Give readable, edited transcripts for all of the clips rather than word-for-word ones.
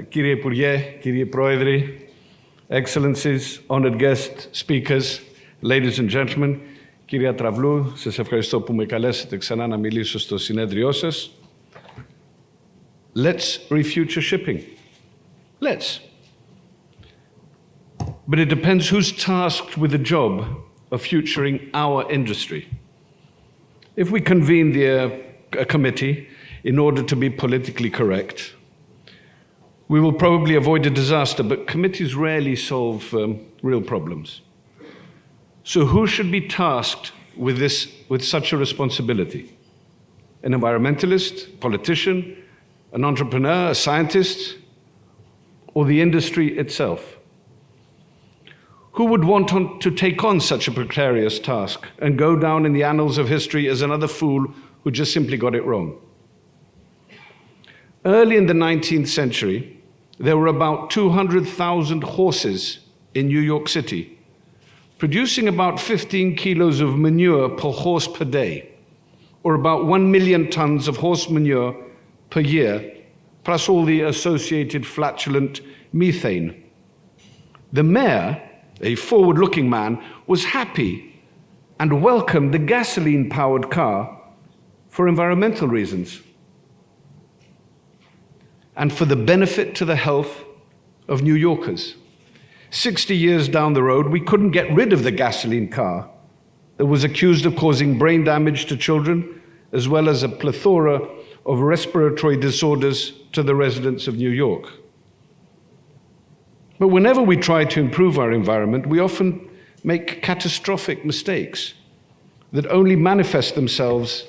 Κύριε Υπουργέ, κύριε Πρόεδρε, Excellencies, honored guest speakers, ladies and gentlemen, κυρία Τραβλού, σας ευχαριστώ που με καλέσατε ξανά να μιλήσω στο συνέδριό σας. Let's refuture shipping. Let's. But it depends who's tasked with the job of futuring our industry. If we convene a committee in order to be politically correct, we will probably avoid a disaster, but committees rarely solve real problems. So who should be tasked with such a responsibility? An environmentalist, politician, an entrepreneur, a scientist, or the industry itself? Who would want to take on such a precarious task and go down in the annals of history as another fool who just simply got it wrong? Early in the 19th century, there were about 200,000 horses in New York City, producing about 15 kilos of manure per horse per day, or about 1 million tons of horse manure per year, plus all the associated flatulent methane. The mayor, a forward-looking man, was happy and welcomed the gasoline-powered car for environmental reasons and for the benefit to the health of New Yorkers. 60 years down the road, we couldn't get rid of the gasoline car that was accused of causing brain damage to children, as well as a plethora of respiratory disorders to the residents of New York. But whenever we try to improve our environment, we often make catastrophic mistakes that only manifest themselves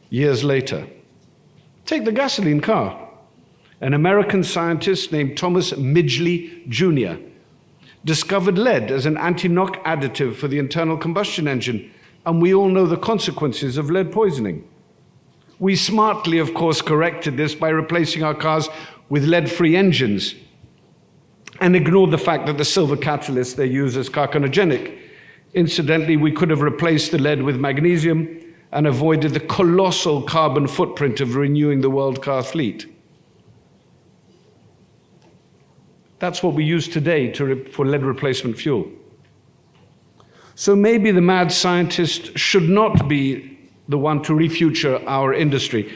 years later. Take the gasoline car. An American scientist named Thomas Midgley Jr. discovered lead as an anti-knock additive for the internal combustion engine, and we all know the consequences of lead poisoning. We smartly, of course, corrected this by replacing our cars with lead-free engines and ignored the fact that the silver catalyst they use is carcinogenic. Incidentally, we could have replaced the lead with magnesium and avoided the colossal carbon footprint of renewing the world car fleet. That's what we use today for lead replacement fuel. So maybe the mad scientist should not be the one to refuture our industry.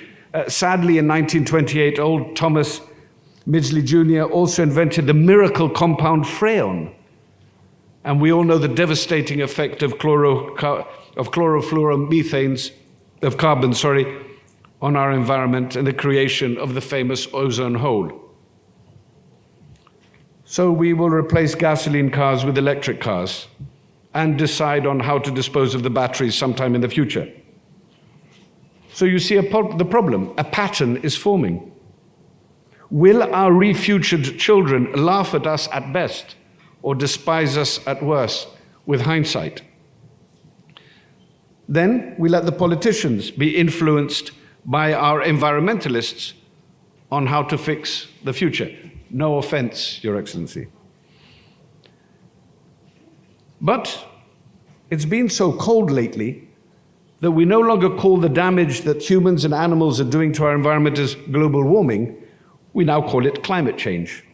Sadly, in 1928, old Thomas Midgley Jr. also invented the miracle compound freon. And we all know the devastating effect of chlorofluoromethanes, of carbon, on our environment and the creation of the famous ozone hole. So we will replace gasoline cars with electric cars and decide on how to dispose of the batteries sometime in the future. So you see the problem. A pattern is forming. Will our refutured children laugh at us at best or despise us at worst with hindsight? Then we let the politicians be influenced by our environmentalists on how to fix the future. No offense, Your Excellency. But it's been so cold lately that we no longer call the damage that humans and animals are doing to our environment as global warming. We now call it climate change.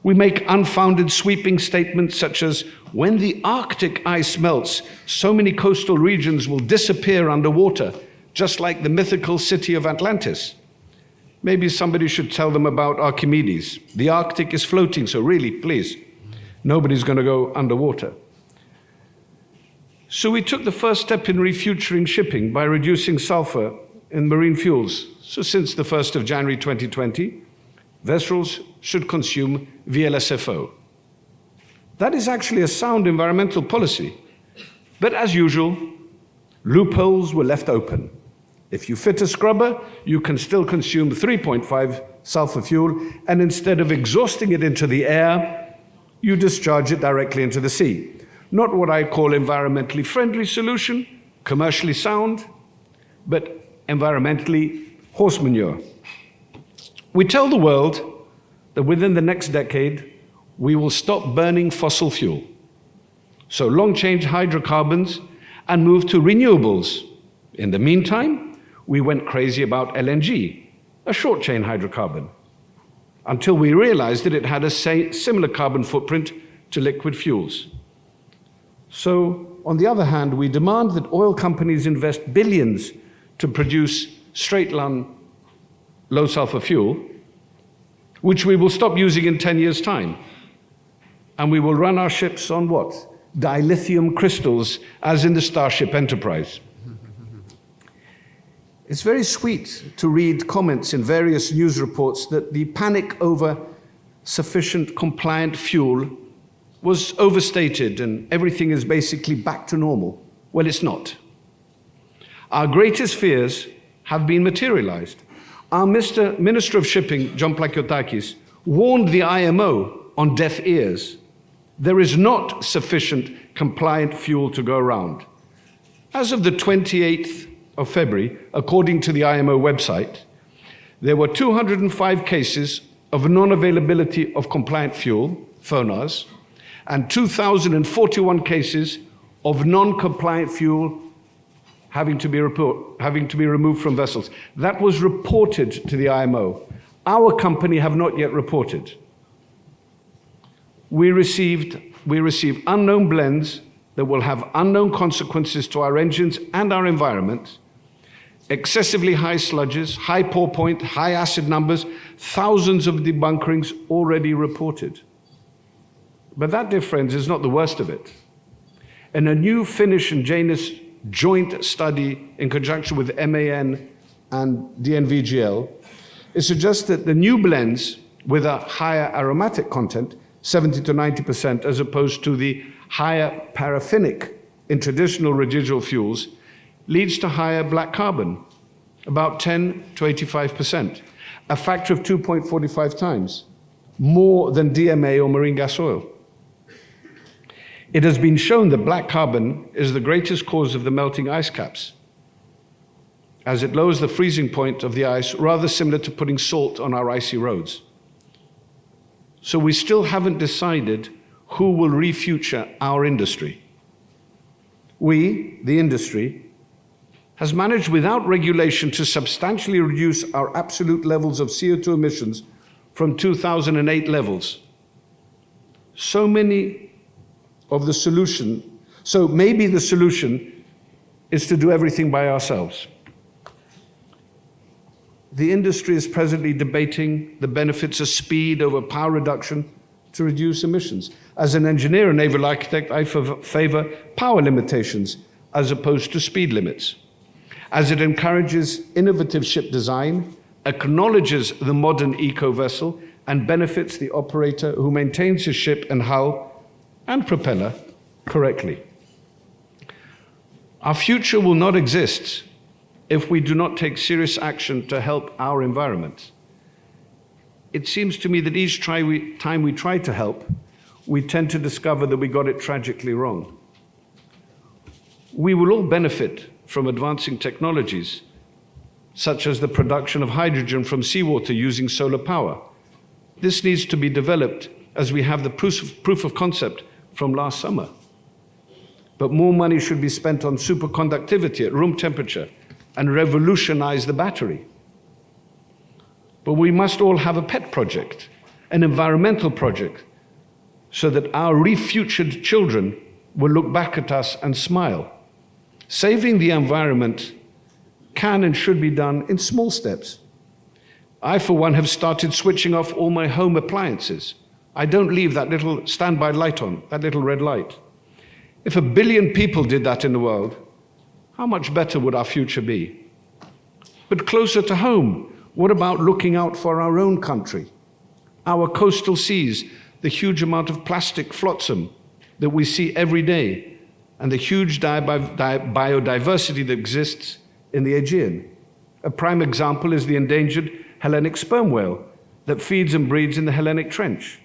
We make unfounded sweeping statements such as, when the Arctic ice melts, so many coastal regions will disappear underwater, just like the mythical city of Atlantis. Maybe somebody should tell them about Archimedes. The Arctic is floating, so really, please, nobody's going to go underwater. So we took the first step in refuturing shipping by reducing sulfur in marine fuels. So since the 1st of January 2020, vessels should consume VLSFO. That is actually a sound environmental policy. But as usual, loopholes were left open. If you fit a scrubber, you can still consume 3.5 sulfur fuel, and instead of exhausting it into the air, you discharge it directly into the sea. Not what I call environmentally friendly solution, commercially sound, but environmentally horse manure. We tell the world that within the next decade, we will stop burning fossil fuel. So long change hydrocarbons and move to renewables. In the meantime, we went crazy about LNG, a short chain hydrocarbon. until we realized that it had a similar carbon footprint to liquid fuels. So, on the other hand, we demand that oil companies invest billions to produce straight-run low-sulfur fuel, which we will stop using in 10 years' time. And we will run our ships on what? Dilithium crystals, as in the Starship Enterprise. It's very sweet to read comments in various news reports that the panic over sufficient compliant fuel was overstated and everything is basically back to normal. Well, it's not. Our greatest fears have been materialized. Our Minister of Shipping, John Plakiotakis, warned the IMO on deaf ears. There is not sufficient compliant fuel to go around. As of the 28th of February, according to the IMO website, there were 205 cases of non-availability of compliant fuel, FONARs, and 2,041 cases of non-compliant fuel having to be removed from vessels. That was reported to the IMO. Our company have not yet reported. We received unknown blends that will have unknown consequences to our engines and our environment, excessively high sludges, high pour point, high acid numbers, thousands of debunkerings already reported. But that, dear friends, is not the worst of it. In a new Finnish and Danish joint study in conjunction with MAN and DNVGL, it suggests that the new blends with a higher aromatic content, 70 to 90%, as opposed to the higher paraffinic in traditional residual fuels, leads to higher black carbon, about 10 to 85%, a factor of 2.45 times, more than DMA or marine gas oil. It has been shown that black carbon is the greatest cause of the melting ice caps, as it lowers the freezing point of the ice, rather similar to putting salt on our icy roads. So we still haven't decided who will refuture our industry. We, the industry, has managed without regulation to substantially reduce our absolute levels of CO2 emissions from 2008 levels. So maybe the solution is to do everything by ourselves. The industry is presently debating the benefits of speed over power reduction to reduce emissions. As an engineer and naval architect, I favor power limitations as opposed to speed limits, as it encourages innovative ship design, acknowledges the modern eco-vessel, and benefits the operator who maintains his ship and hull and propeller correctly. Our future will not exist if we do not take serious action to help our environment. It seems to me that each time we try to help, we tend to discover that we got it tragically wrong. We will all benefit from advancing technologies, such as the production of hydrogen from seawater using solar power. This needs to be developed as we have the proof of concept from last summer. But more money should be spent on superconductivity at room temperature and revolutionize the battery. But we must all have a pet project, an environmental project, so that our refutured children will look back at us and smile. Saving the environment can and should be done in small steps. I, for one, have started switching off all my home appliances. I don't leave that little standby light on, that little red light. If 1 billion people did that in the world, how much better would our future be? But closer to home, what about looking out for our own country? Our coastal seas, the huge amount of plastic flotsam that we see every day, and the huge biodiversity that exists in the Aegean. A prime example is the endangered Hellenic sperm whale that feeds and breeds in the Hellenic Trench.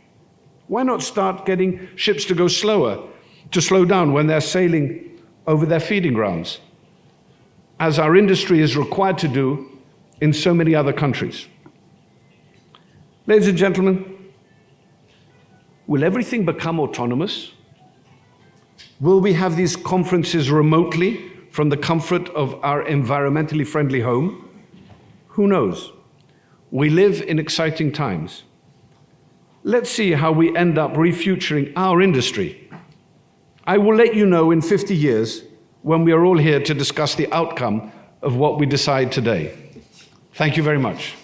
Why not start getting ships to slow down when they're sailing over their feeding grounds, as our industry is required to do in so many other countries? Ladies and gentlemen, will everything become autonomous? Will we have these conferences remotely from the comfort of our environmentally friendly home? Who knows? We live in exciting times. let's see how we end up refuturing our industry. I will let you know in 50 years when we are all here to discuss the outcome of what we decide today. Thank you very much.